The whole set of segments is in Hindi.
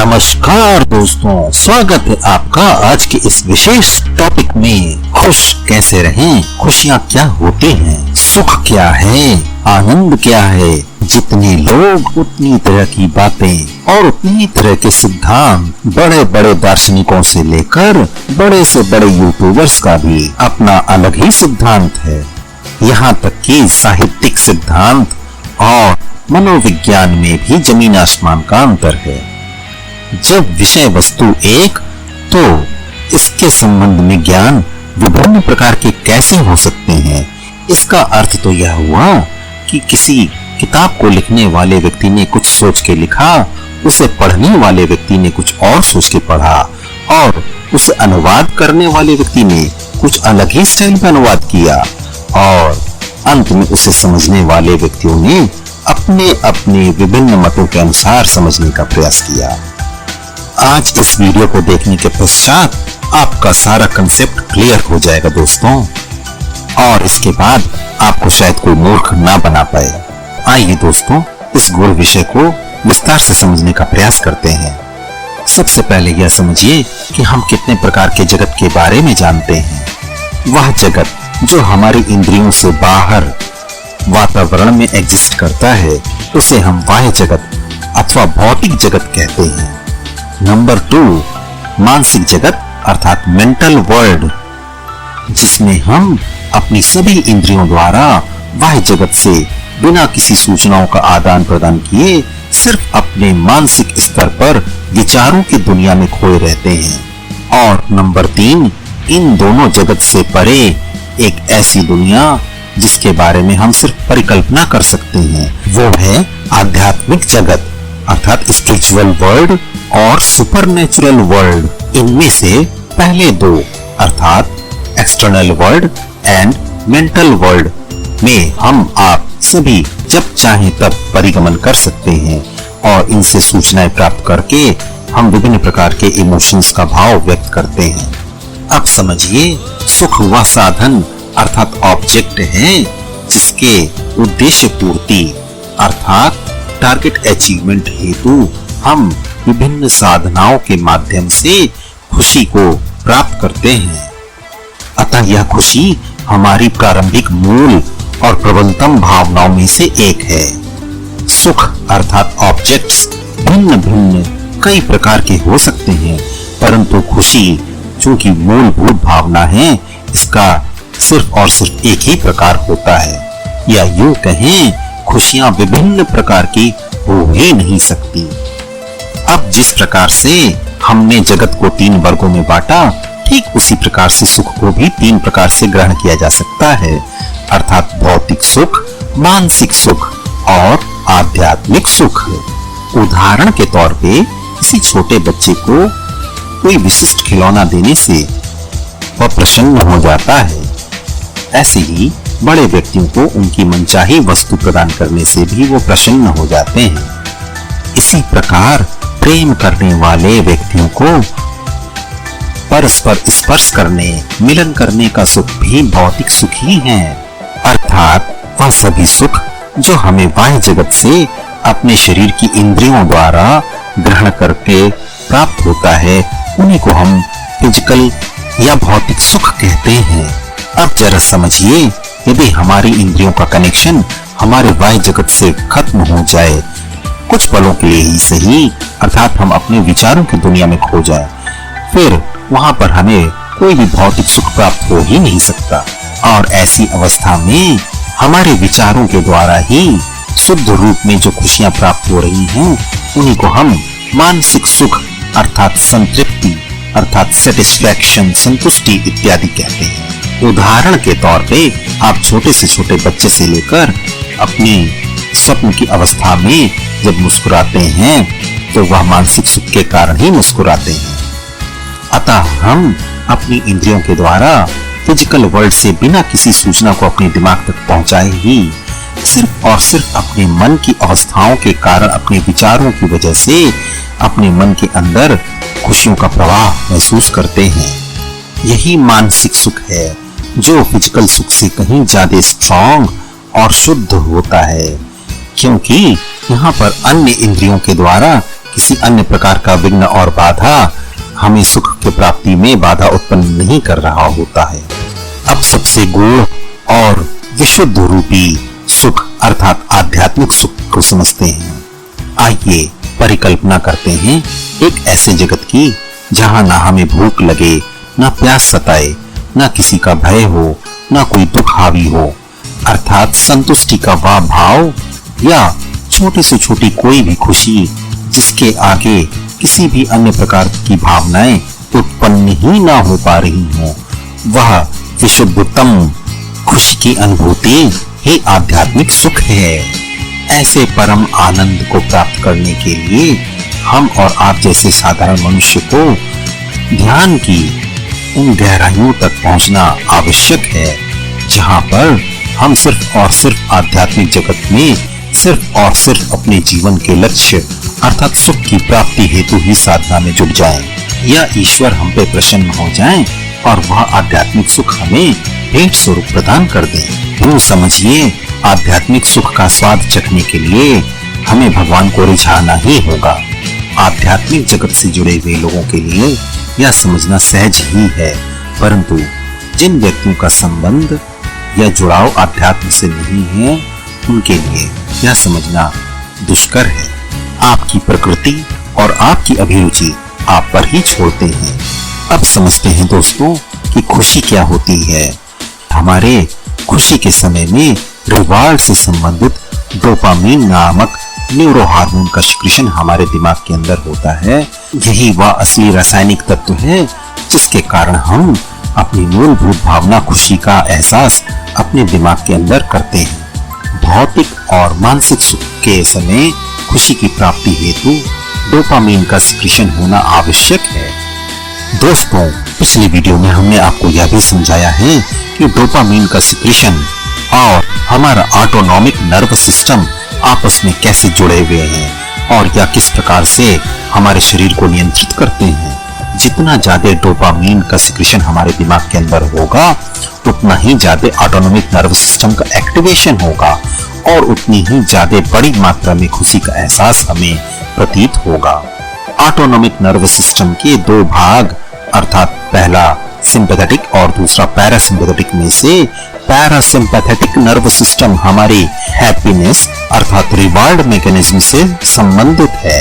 नमस्कार दोस्तों, स्वागत है आपका आज के इस विशेष टॉपिक में। खुश कैसे रहें, खुशियाँ क्या होते हैं, सुख क्या है, आनंद क्या है। जितने लोग उतनी तरह की बातें और उतनी तरह के सिद्धांत, बड़े बड़े दार्शनिकों से लेकर बड़े से बड़े यूट्यूबर्स का भी अपना अलग ही सिद्धांत है। यहाँ तक कि साहित्यिक सिद्धांत और मनोविज्ञान में भी जमीन आसमान का अंतर है। जब विषय वस्तु एक, तो इसके संबंध में ज्ञान विभिन्न प्रकार के कैसे हो सकते हैं। इसका अर्थ तो यह हुआ कि किसी किताब को लिखने वाले व्यक्ति ने कुछ सोच के लिखा, उसे पढ़ने वाले व्यक्ति ने कुछ और सोच के पढ़ा, और उसे अनुवाद करने वाले व्यक्ति ने कुछ अलग ही स्टाइल में अनुवाद किया, और अंत में उसे समझने वाले व्यक्तियों ने अपने अपने विभिन्न मतों के अनुसार समझने का प्रयास किया। आज इस वीडियो को देखने के पश्चात आपका सारा कंसेप्ट क्लियर हो जाएगा दोस्तों, और इसके बाद आपको शायद कोई मूर्ख ना बना पाए। आइए दोस्तों, इस गूढ़ विषय को विस्तार से समझने का प्रयास करते हैं। सबसे पहले यह समझिए कि हम कितने प्रकार के जगत के बारे में जानते हैं। वह जगत जो हमारी इंद्रियों से बाहर वातावरण में एग्जिस्ट करता है, उसे हम बाह्य जगत अथवा भौतिक जगत कहते हैं। नंबर 2, मानसिक जगत अर्थात मेंटल वर्ल्ड, जिसमें हम अपनी सभी इंद्रियों द्वारा बाह्य जगत से बिना किसी सूचनाओं का आदान प्रदान किए सिर्फ अपने मानसिक स्तर पर विचारों की दुनिया में खोए रहते हैं। और नंबर 3, इन दोनों जगत से परे एक ऐसी दुनिया जिसके बारे में हम सिर्फ परिकल्पना कर सकते हैं, वो है आध्यात्मिक जगत अर्थात स्पिरिचुअल वर्ल्ड और सुपरनेचुरल वर्ल्ड। इनमें से पहले दो अर्थात external world and mental world में हम आप सभी जब चाहें तब परिगमन कर सकते हैं, और इनसे सूचनाएं प्राप्त करके हम विभिन्न प्रकार के इमोशंस का भाव व्यक्त करते हैं। अब समझिए, सुख वह साधन अर्थात ऑब्जेक्ट है जिसके उद्देश्य पूर्ति अर्थात टारगेट अचीवमेंट हेतु हम विभिन्न साधनाओं के माध्यम से खुशी को प्राप्त करते हैं। अतः यह खुशी हमारी प्रारंभिक मूल और प्रबलतम भावनाओं में से एक है। सुख अर्थात ऑब्जेक्ट्स भिन्न भिन्न कई प्रकार के हो सकते हैं, परंतु खुशी चूंकि मूलभूत भावना है, इसका सिर्फ और सिर्फ एक ही प्रकार होता है। या यूं कहें, खुशियां विभिन्न प्रकार की हो ही नहीं सकती। अब जिस प्रकार से हमने जगत को 3 वर्गों में बांटा, ठीक उसी प्रकार से सुख को भी 3 प्रकार से ग्रहण किया जा सकता है, अर्थात भौतिक सुख, मानसिक सुख और आध्यात्मिक सुख। उदाहरण के तौर पे किसी छोटे बच्चे को कोई विशिष्ट खिलौना देने से वह प्रसन्न हो जाता है, ऐसे ही बड़े व्यक्तियों को उनकी मनचाही वस्तु प्रदान करने से भी वो प्रसन्न हो जाते हैं। इसी प्रकार प्रेम करने वाले व्यक्तियों को परस्पर स्पर्श करने, मिलन करने का सुख भी भौतिक सुख ही है, अर्थात वह सभी सुख जो हमें बाह्य जगत से अपने शरीर की इंद्रियों द्वारा ग्रहण करके प्राप्त होता है, उन्हीं को हम फिजिकल या भौतिक सुख कहते हैं। अब जरा समझिए, यदि हमारी इंद्रियों का कनेक्शन हमारे बाह्य जगत से खत्म हो जाए, कुछ पलों के लिए ही सही, अर्थात हम अपने विचारों की दुनिया में खो जाए, फिर वहां पर हमें कोई भी भौतिक सुख प्राप्त हो ही नहीं सकता। और ऐसी अवस्था में हमारे विचारों के द्वारा ही शुद्ध रूप में जो खुशियां प्राप्त हो रही हैं, उन्हीं को हम मानसिक सुख अर्थात संतृप्ति अर्थात सेटिस्फैक्शन, संतुष्टि इत्यादि कहते हैं। उदाहरण के तौर पे आप छोटे से छोटे बच्चे से लेकर अपने स्वप्न की अवस्था में जब मुस्कुराते हैं, तो वह मानसिक सुख के कारण ही मुस्कुराते हैं। अतः हम अपनी इंद्रियों के द्वारा फिजिकल वर्ल्ड से बिना किसी सूचना को अपने दिमाग तक पहुंचाए ही सिर्फ और सिर्फ अपने मन की अवस्थाओं के कारण, अपने विचारों की वजह से अपने मन के अंदर खुशियों का प्रवाह महसूस करते हैं। यही मानसिक सुख है जो फिजिकल सुख से कहीं ज्यादा स्ट्रॉन्ग और शुद्ध होता है, क्योंकि यहाँ पर अन्य इंद्रियों के द्वारा किसी अन्य प्रकार का विघ्न और बाधा हमें सुख की प्राप्ति में बाधा उत्पन्न नहीं कर रहा होता है। अब सबसे गूढ़ और विशुद्ध रूपी सुख अर्थात आध्यात्मिक सुख को समझते हैं। आइए परिकल्पना करते हैं एक ऐसे जगत की जहां ना हमें भूख लगे, ना प्यास सताए, ना किसी का भय हो, ना कोई दुख हावी हो, अर्थात संतुष्टि का वह भाव या छोटी से छोटी कोई भी खुशी जिसके आगे किसी भी अन्य प्रकार की भावनाएं उत्पन्न ही ना हो पा रही हो, वह विशुद्धतम खुशी की अनुभूति ही आध्यात्मिक सुख है। ऐसे परम आनंद को प्राप्त करने के लिए हम और आप जैसे साधारण मनुष्य को ध्यान की उन गहराइयों तक पहुंचना आवश्यक है जहां पर हम सिर्फ और सिर्फ आध्यात्मिक जगत में सिर्फ और सिर्फ अपने जीवन के लक्ष्य अर्थात सुख की प्राप्ति हेतु ही साधना में जुट जाएं, या ईश्वर हम पे प्रसन्न हो जाएं और वह आध्यात्मिक सुख हमें भेंट स्वरूप प्रदान कर दें। यूं समझिए, आध्यात्मिक सुख का स्वाद चखने के लिए हमें भगवान को रिझाना ही होगा। आध्यात्मिक जगत से जुड़े हुए लोगों के लिए यह समझना सहज ही है, परंतु जिन व्यक्तियों का संबंध या जुड़ाव आध्यात्म से नहीं है उनके लिए यह समझना दुष्कर है। आपकी प्रकृति और आपकी अभिरुचि आप पर ही छोड़ते हैं। अब समझते हैं दोस्तों कि खुशी क्या होती है। हमारे खुशी के समय में रिवार्ड से संबंधित डोपामीन नामक न्यूरो हार्मोन का सिक्रीशन हमारे दिमाग के अंदर होता है। यही वह असली रासायनिक तत्व है जिसके कारण हम अपनी मूलभूत भावना खुशी का एहसास अपने दिमाग के अंदर करते हैं। भौतिक और मानसिक सुख के समय खुशी की प्राप्ति हेतु डोपामीन का सिक्रीशन होना आवश्यक है। दोस्तों, पिछले वीडियो में हमने आपको यह भी समझाया है कि डोपामीन का सिक्रीशन और हमारा ऑटोनॉमिक नर्व सिस्टम आपस में कैसे जुड़े हुए हैं और यह किस प्रकार से हमारे शरीर को नियंत्रित करते हैं। जितना ज्यादा डोपामीन का सिक्रीशन हमारे दिमाग के अंदर होगा उतना ही ज्यादा ऑटोनॉमिक नर्व सिस्टम का एक्टिवेशन होगा और उतनी ही ज्यादा बड़ी मात्रा में खुशी का एहसास हमें प्रतीत होगा। ऑटोनॉमिक नर्व सिस्टम के दो भाग अर्थात पहला सिंपैथेटिक और दूसरा पैरासिम्पैथेटिक में से पैरासिम्पैथेटिक नर्व सिस्टम हमारी हैप्पीनेस अर्थात रिवार्ड मैकेनिज्म से संबंधित है।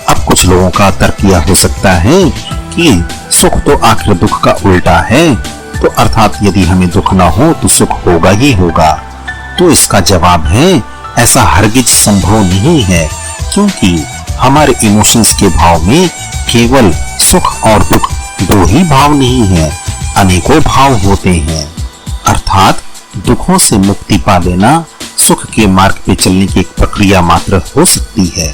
अब कुछ लोगों का तर्क यह हो सकता है कि सुख तो आखिर दुख का उल्टा है, तो अर्थात यदि हमें दुख ना हो तो सुख होगा ही होगा। तो इसका जवाब है ऐसा हरगिज संभव नहीं है, क्योंकि हमारे इमोशंस के भाव में केवल सुख और दुख दो ही भाव नहीं है, अनेकों भाव होते हैं। अर्थात दुखों से मुक्ति पा लेना सुख के मार्ग पे चलने की एक प्रक्रिया मात्र हो सकती है।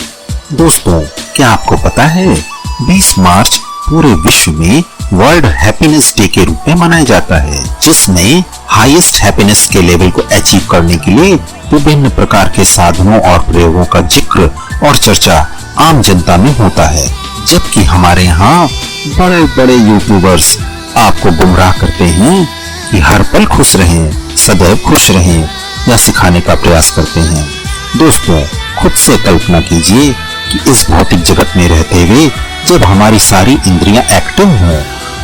दोस्तों, क्या आपको पता है 20 मार्च पूरे विश्व में वर्ल्ड हैप्पीनेस डे के रूप में मनाया जाता है, जिसमें हाईएस्ट हैप्पीनेस के लेवल को अचीव करने के लिए विभिन्न प्रकार के साधनों और प्रयोगों का जिक्र और चर्चा आम जनता में होता है। जबकि हमारे यहाँ बड़े बड़े यूट्यूबर्स आपको गुमराह करते हैं कि हर पल खुश रहें, सदैव खुश रहें या सिखाने का प्रयास करते हैं। दोस्तों, खुद से कल्पना कीजिए कि इस भौतिक जगत में रहते हुए जब हमारी सारी इंद्रियां एक्टिव हों,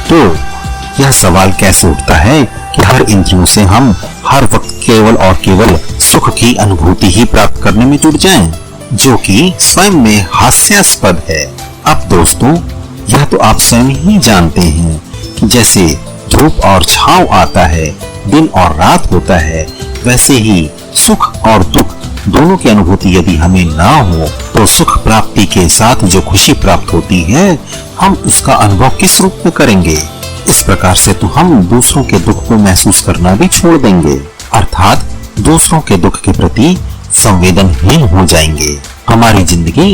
तो यह सवाल कैसे उठता है कि हर इंद्रियों से हम हर वक्त केवल और केवल सुख की अनुभूति ही प्राप्त करने में जुट जाएं, जो कि स्वयं में हास्यास्पद है। अब दोस्तों, यह तो आप स्वयं ही जानते हैं कि जैसे धूप और छांव आता है, दिन और रात होता है, वैसे ही सुख और दुख दोनों की अनुभूति यदि हमें ना हो तो सुख प्राप्ति के साथ जो खुशी प्राप्त होती है हम उसका अनुभव किस रूप में करेंगे। इस प्रकार से तो हम दूसरों के दुख को महसूस करना भी छोड़ देंगे, अर्थात दूसरों के दुख के प्रति संवेदनहीन हो जाएंगे। हमारी जिंदगी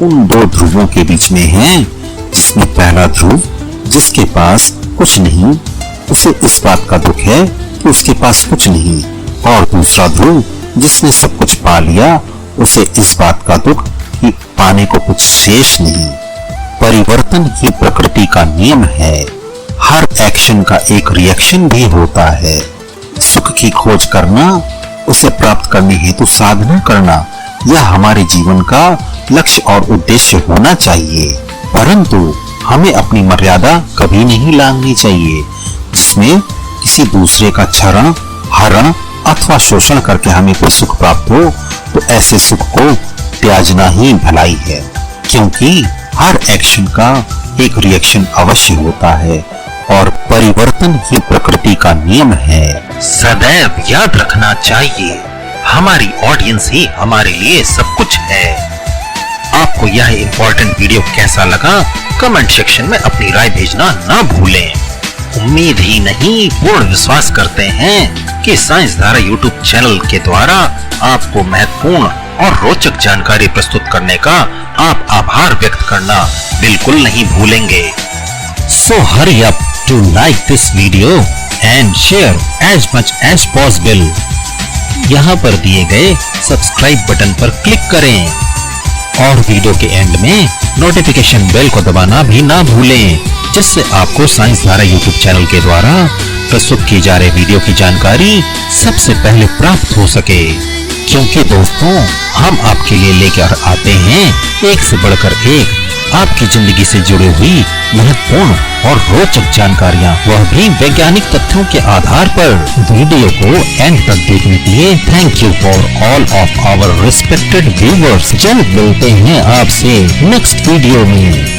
उन दो ध्रुवों के बीच में है, जिसमें पहला ध्रुव जिसके पास कुछ नहीं उसे इस बात का दुख है कि उसके पास कुछ नहीं, और दूसरा ध्रुव जिसने सब कुछ पा लिया उसे इस बात का दुख कि पाने को कुछ शेष नहीं। परिवर्तन ही प्रकृति का नियम है। हर एक्शन का एक रिएक्शन भी होता है। सुख की खोज करना, उसे प्राप्त करने हेतु साधना करना, यह हमारे जीवन का लक्ष्य और उद्देश्य होना चाहिए, परंतु हमें अपनी मर्यादा कभी नहीं लांघनी चाहिए जिसमें किसी दूसरे का क्षरण, हरण अथवा शोषण करके हमें कोई सुख प्राप्त हो तो ऐसे सुख को त्यागना ही भलाई है, क्योंकि हर एक्शन का एक रिएक्शन अवश्य होता है और परिवर्तन ही प्रकृति का नियम है। सदैव याद रखना चाहिए, हमारी ऑडियंस ही हमारे लिए सब कुछ है। आपको यह इंपॉर्टेंट वीडियो कैसा लगा कमेंट सेक्शन में अपनी राय भेजना ना भूलें। उम्मीद ही नहीं पूर्ण विश्वास करते हैं कि साइंस धारा यूट्यूब चैनल के द्वारा आपको महत्वपूर्ण और रोचक जानकारी प्रस्तुत करने का आप आभार व्यक्त करना बिल्कुल नहीं भूलेंगे। So hurry up to like this video and share as much as possible। यहाँ पर दिए गए सब्सक्राइब बटन पर क्लिक करें और वीडियो के एंड में नोटिफिकेशन बेल को दबाना भी ना भूलें, जिससे आपको साइंस धारा यूट्यूब चैनल के द्वारा प्रस्तुत की जा रही वीडियो की जानकारी सबसे पहले प्राप्त हो सके। क्योंकि दोस्तों हम आपके लिए लेकर आते हैं एक से बढ़कर एक आपकी जिंदगी से जुड़ी हुई महत्वपूर्ण और रोचक जानकारियां, वह भी वैज्ञानिक तथ्यों के आधार पर। वीडियो को एंड तक देखने के लिए thank you for all of our respected viewers. जल्द मिलते हैं आपसे नेक्स्ट वीडियो में।